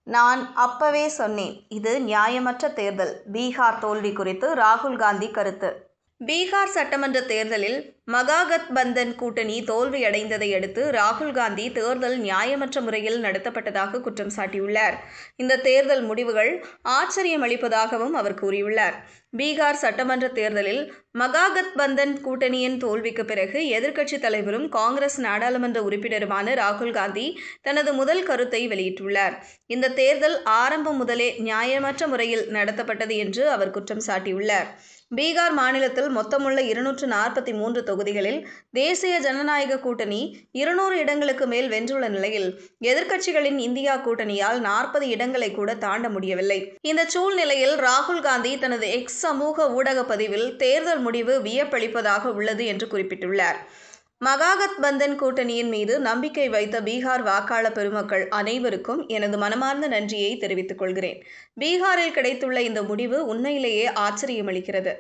நான் அப்பவே சொன்னேன், இது நியாயமற்ற தேர்தல். பீகார் தோல்வி குறித்து ராகுல் காந்தி கருத்து. பீகார் சட்டமன்ற தேர்தலில் மகாகத்பந்தன் கூட்டணி தோல்வியடைந்ததை அடுத்து ராகுல் காந்தி தேர்தல் நியாயமற்ற முறையில் நடத்தப்பட்டதாக குற்றம் சாட்டியுள்ளார். இந்த தேர்தல் முடிவுகள் ஆச்சரியமளிப்பதாகவும் அவர் கூறியுள்ளார். பீகார் சட்டமன்ற தேர்தலில் மகாகத்பந்தன் கூட்டணியின் தோல்விக்கு பிறகு எதிர்க்கட்சித் தலைவரும் காங்கிரஸ் நாடாளுமன்ற உறுப்பினருமான ராகுல் காந்தி தனது முதல் கருத்தை வெளியிட்டுள்ளார். இந்த தேர்தல் ஆரம்பம் முதலே நியாயமற்ற முறையில் நடத்தப்பட்டது என்று அவர் குற்றம் சாட்டியுள்ளார். பீகார் மாநிலத்தில் மொத்தமுள்ள 243 தொகுதிகளில் தேசிய ஜனநாயக கூட்டணி 200 இடங்களுக்கு மேல் வென்றுள்ள நிலையில் எதிர்க்கட்சிகளின் இந்தியா கூட்டணியால் 40 இடங்களை கூட தாண்ட முடியவில்லை. இந்த சூழ்நிலையில் ராகுல் காந்தி தனது எக்ஸ் சமூக ஊடக பதிவில் தேர்தல் முடிவு வியப்பளிப்பதாக உள்ளது என்று குறிப்பிட்டுள்ளார். மகாகத்பந்தன் கூட்டணியின் மீது நம்பிக்கை வைத்த பீகார் வாக்காளர் பெருமக்கள் அனைவருக்கும் எனது மனமார்ந்த நன்றியை தெரிவித்துக் கொள்கிறேன். பீகாரில் கிடைத்துள்ள இந்த முடிவு உண்மையிலேயே ஆச்சரியமளிக்கிறது.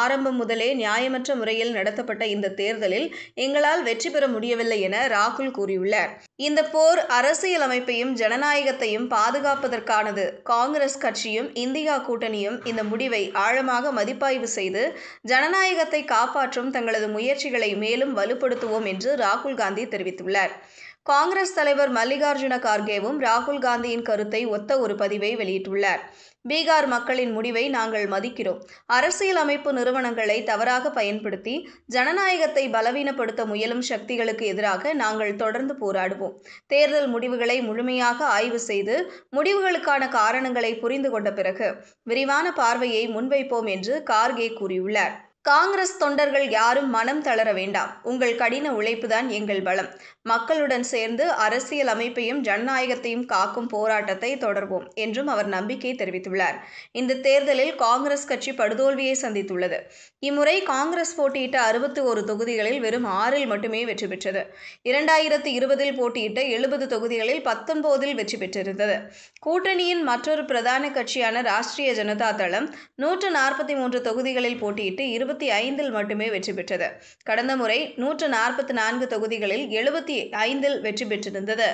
ஆரம்பம் முதலே நியாயமற்ற முறையில் நடத்தப்பட்ட இந்த தேர்தலில் எங்களால் வெற்றி பெற முடியவில்லை என ராகுல் கூறியுள்ளார். இந்த போர் அரசியலமைப்பையும் ஜனநாயகத்தையும் பாதுகாப்பதற்கானது. காங்கிரஸ் கட்சியும் இந்தியா கூட்டணியும் இந்த முடிவை ஆழமாக மதிப்பாய்வு செய்து ஜனநாயகத்தை காப்பாற்றும் தங்களது முயற்சிகளை மேலும் வலுப்படுத்துவோம் என்று ராகுல் காந்தி தெரிவித்துள்ளார். காங்கிரஸ் தலைவர் மல்லிகார்ஜுன கார்கேவும் ராகுல் காந்தியின் கருத்தை ஒத்த ஒரு பதிவை வெளியிட்டுள்ளார். பீகார் மக்களின் முடிவை நாங்கள் மதிக்கிறோம். அரசியல் அமைப்பு நிறுவனங்களை தவறாக பயன்படுத்தி ஜனநாயகத்தை பலவீனப்படுத்த முயலும் சக்திகளுக்கு எதிராக நாங்கள் தொடர்ந்து போராடுவோம். தேர்தல் முடிவுகளை முழுமையாக ஆய்வு செய்து முடிவுகளுக்கான காரணங்களை புரிந்து கொண்ட பிறகு விரிவான பார்வையை முன்வைப்போம் என்று கார்கே கூறியுள்ளார். காங்கிரஸ் தொண்டர்கள் யாரும் மனம் தளர வேண்டாம். உங்கள் கடின உழைப்புதான் எங்கள் பலம். மக்களுடன் சேர்ந்து அரசியல் அமைப்பையும் ஜனநாயகத்தையும் காக்கும் போராட்டத்தை தொடர்வோம் என்றும் அவர் நம்பிக்கை தெரிவித்துள்ளார். இந்த தேர்தலில் காங்கிரஸ் கட்சி படுதோல்வியை சந்தித்துள்ளது. இம்முறை காங்கிரஸ் போட்டியிட்ட 61 தொகுதிகளில் வெறும் 6இல் மட்டுமே வெற்றி பெற்றது. 2020 போட்டியிட்ட 70 தொகுதிகளில் 19இல் வெற்றி பெற்றிருந்தது. கூட்டணியின் மற்றொரு பிரதான கட்சியான ராஷ்டிரிய ஜனதா தளம் 143 தொகுதிகளில் போட்டியிட்டு 25இல் மட்டுமே வெற்றி பெற்றது. கடந்த முறை 144 தொகுதிகளில் 75இல் வெற்றி பெற்றிருந்தது.